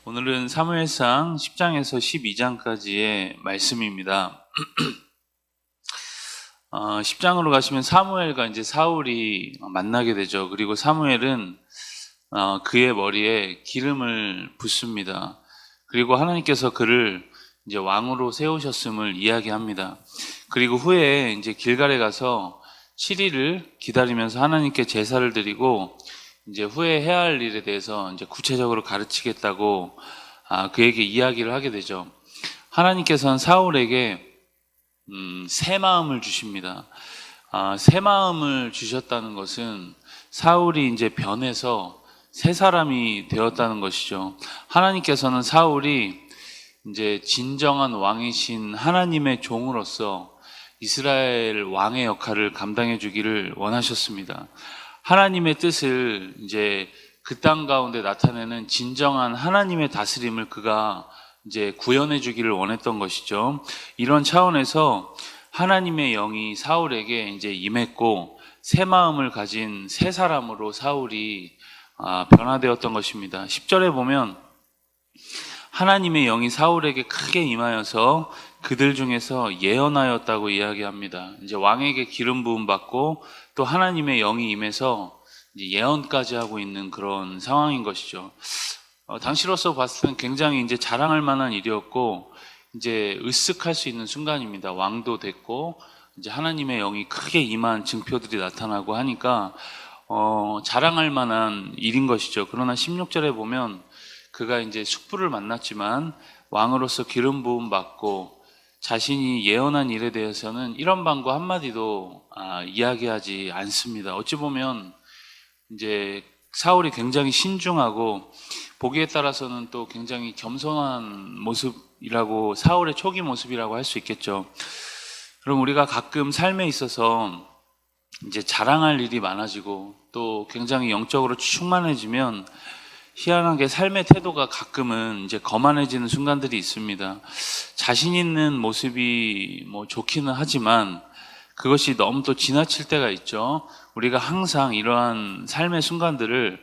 오늘은 사무엘상 10장에서 12장까지의 말씀입니다. 10장으로 가시면 사무엘과 이제 사울이 만나게 되죠. 그리고 사무엘은 그의 머리에 기름을 붓습니다. 그리고 하나님께서 그를 이제 왕으로 세우셨음을 이야기합니다. 그리고 후에 이제 길갈에 가서 7일을 기다리면서 하나님께 제사를 드리고 이제 후에 해야 할 일에 대해서 이제 구체적으로 가르치겠다고 그에게 이야기를 하게 되죠. 하나님께서는 사울에게 새 마음을 주십니다. 새 마음을 주셨다는 것은 사울이 이제 변해서 새 사람이 되었다는 것이죠. 하나님께서는 사울이 이제 진정한 왕이신 하나님의 종으로서 이스라엘 왕의 역할을 감당해 주기를 원하셨습니다. 하나님의 뜻을 이제 그 땅 가운데 나타내는 진정한 하나님의 다스림을 그가 이제 구현해 주기를 원했던 것이죠. 이런 차원에서 하나님의 영이 사울에게 이제 임했고 새 마음을 가진 새 사람으로 사울이 변화되었던 것입니다. 10절에 보면 하나님의 영이 사울에게 크게 임하여서 그들 중에서 예언하였다고 이야기합니다. 이제 왕에게 기름 부음 받고 또 하나님의 영이 임해서 이제 예언까지 하고 있는 그런 상황인 것이죠. 당시로서 봤을 때는 굉장히 이제 자랑할 만한 일이었고 이제 으쓱할 수 있는 순간입니다. 왕도 됐고 이제 하나님의 영이 크게 임한 증표들이 나타나고 하니까 자랑할 만한 일인 것이죠. 그러나 16절에 보면 그가 이제 숙부를 만났지만 왕으로서 기름 부음 받고 자신이 예언한 일에 대해서는 이런 방구 한마디도 이야기하지 않습니다. 어찌 보면 이제 사울이 굉장히 신중하고 보기에 따라서는 또 굉장히 겸손한 모습이라고, 사울의 초기 모습이라고 할 수 있겠죠. 그럼 우리가 가끔 삶에 있어서 이제 자랑할 일이 많아지고 또 굉장히 영적으로 충만해지면 희한하게 삶의 태도가 가끔은 이제 거만해지는 순간들이 있습니다. 자신 있는 모습이 뭐 좋기는 하지만 그것이 너무 또 지나칠 때가 있죠. 우리가 항상 이러한 삶의 순간들을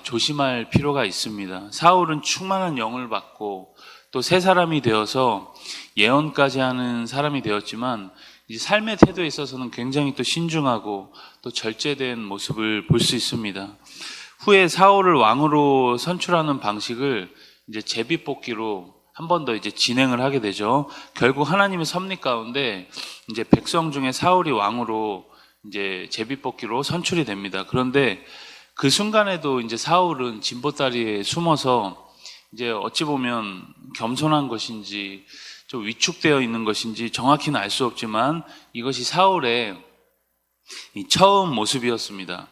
조심할 필요가 있습니다. 사울은 충만한 영을 받고 또 새 사람이 되어서 예언까지 하는 사람이 되었지만 이 삶의 태도에 있어서는 굉장히 또 신중하고 또 절제된 모습을 볼 수 있습니다. 후에 사울을 왕으로 선출하는 방식을 이제 제비뽑기로 한 번 더 이제 진행을 하게 되죠. 결국 하나님의 섭리 가운데 이제 백성 중에 사울이 왕으로 이제 제비뽑기로 선출이 됩니다. 그런데 그 순간에도 이제 사울은 진보다리에 숨어서 이제 어찌 보면 겸손한 것인지 좀 위축되어 있는 것인지 정확히는 알 수 없지만 이것이 사울의 처음 모습이었습니다.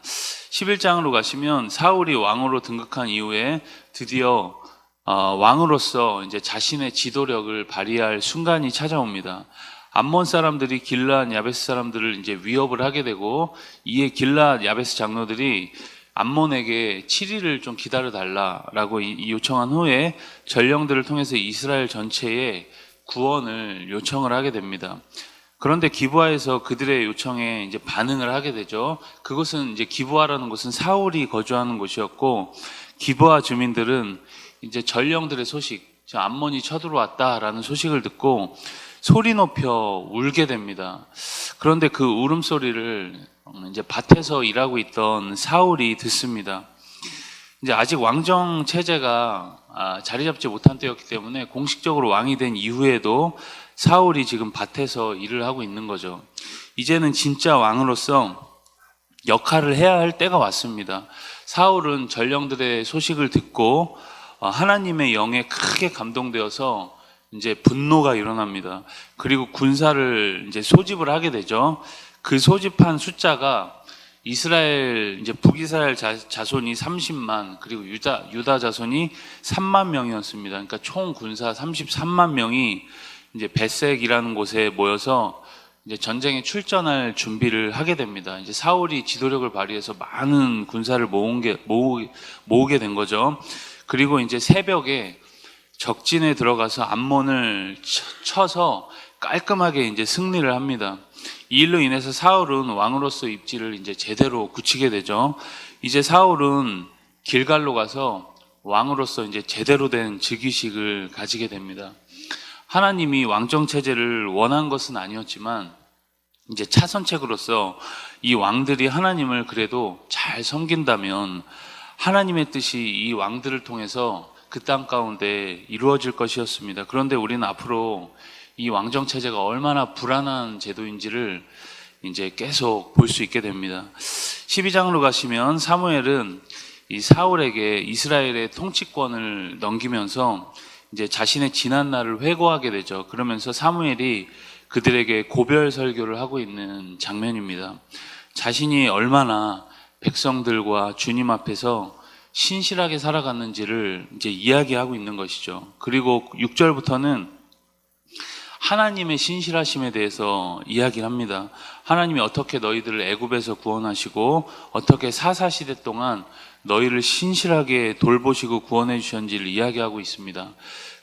11장으로 가시면 사울이 왕으로 등극한 이후에 드디어 왕으로서 이제 자신의 지도력을 발휘할 순간이 찾아옵니다. 암몬 사람들이 길르앗 야베스 사람들을 이제 위협을 하게 되고 이에 길르앗 야베스 장로들이 암몬에게 7일을 좀 기다려 달라라고 요청한 후에 전령들을 통해서 이스라엘 전체에 구원을 요청을 하게 됩니다. 그런데 기브아에서 그들의 요청에 이제 반응을 하게 되죠. 그것은 이제 기브아라는 곳은 사울이 거주하는 곳이었고 기브아 주민들은 이제 전령들의 소식, 암몬이 쳐들어왔다라는 소식을 듣고 소리 높여 울게 됩니다. 그런데 그 울음소리를 이제 밭에서 일하고 있던 사울이 듣습니다. 이제 아직 왕정 체제가 자리 잡지 못한 때였기 때문에 공식적으로 왕이 된 이후에도 사울이 지금 밭에서 일을 하고 있는 거죠. 이제는 진짜 왕으로서 역할을 해야 할 때가 왔습니다. 사울은 전령들의 소식을 듣고 하나님의 영에 크게 감동되어서 이제 분노가 일어납니다. 그리고 군사를 이제 소집을 하게 되죠. 그 소집한 숫자가 이스라엘 이제 북이스라엘 자손이 30만 그리고 유다 자손이 3만 명이었습니다. 그러니까 총 군사 33만 명이 이제 베색이라는 곳에 모여서 이제 전쟁에 출전할 준비를 하게 됩니다. 이제 사울이 지도력을 발휘해서 많은 군사를 모으게 된 거죠. 그리고 이제 새벽에 적진에 들어가서 암몬을 쳐서 깔끔하게 이제 승리를 합니다. 이 일로 인해서 사울은 왕으로서 입지를 이제 제대로 굳히게 되죠. 이제 사울은 길갈로 가서 왕으로서 이제 제대로 된 즉위식을 가지게 됩니다. 하나님이 왕정 체제를 원한 것은 아니었지만 이제 차선책으로서 이 왕들이 하나님을 그래도 잘 섬긴다면 하나님의 뜻이 이 왕들을 통해서 그 땅 가운데 이루어질 것이었습니다. 그런데 우리는 앞으로 이 왕정 체제가 얼마나 불안한 제도인지를 이제 계속 볼 수 있게 됩니다. 12장으로 가시면 사무엘은 이 사울에게 이스라엘의 통치권을 넘기면서 이제 자신의 지난 날을 회고하게 되죠. 그러면서 사무엘이 그들에게 고별 설교를 하고 있는 장면입니다. 자신이 얼마나 백성들과 주님 앞에서 신실하게 살아갔는지를 이제 이야기하고 있는 것이죠. 그리고 6절부터는 하나님의 신실하심에 대해서 이야기를 합니다. 하나님이 어떻게 너희들을 애굽에서 구원하시고 어떻게 사사시대 동안 너희를 신실하게 돌보시고 구원해 주셨는지를 이야기하고 있습니다.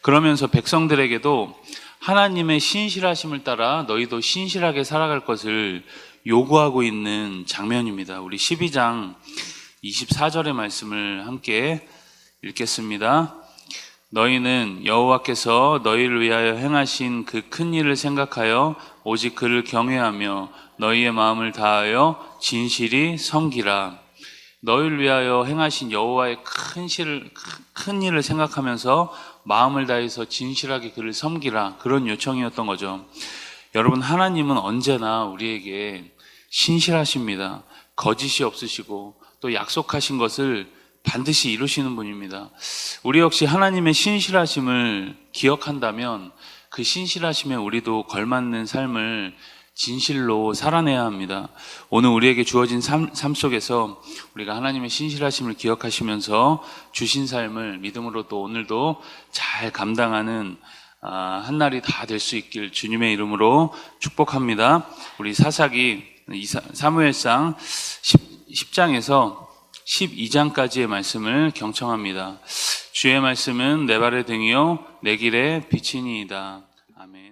그러면서 백성들에게도 하나님의 신실하심을 따라 너희도 신실하게 살아갈 것을 요구하고 있는 장면입니다. 우리 12장 24절의 말씀을 함께 읽겠습니다. 너희는 여호와께서 너희를 위하여 행하신 그 큰 일을 생각하여 오직 그를 경외하며 너희의 마음을 다하여 진실이 섬기라. 너희를 위하여 행하신 여호와의 큰 일을 생각하면서 마음을 다해서 진실하게 그를 섬기라. 그런 요청이었던 거죠. 여러분, 하나님은 언제나 우리에게 신실하십니다. 거짓이 없으시고 또 약속하신 것을 반드시 이루시는 분입니다. 우리 역시 하나님의 신실하심을 기억한다면 그 신실하심에 우리도 걸맞는 삶을 진실로 살아내야 합니다. 오늘 우리에게 주어진 삶 속에서 우리가 하나님의 신실하심을 기억하시면서 주신 삶을 믿음으로 또 오늘도 잘 감당하는 한 날이 다 될 수 있길 주님의 이름으로 축복합니다. 우리 사사기 사무엘상 10장에서 12장까지의 말씀을 경청합니다. 주의 말씀은 내 발의 등이요 내 길의 빛이니이다. 아멘.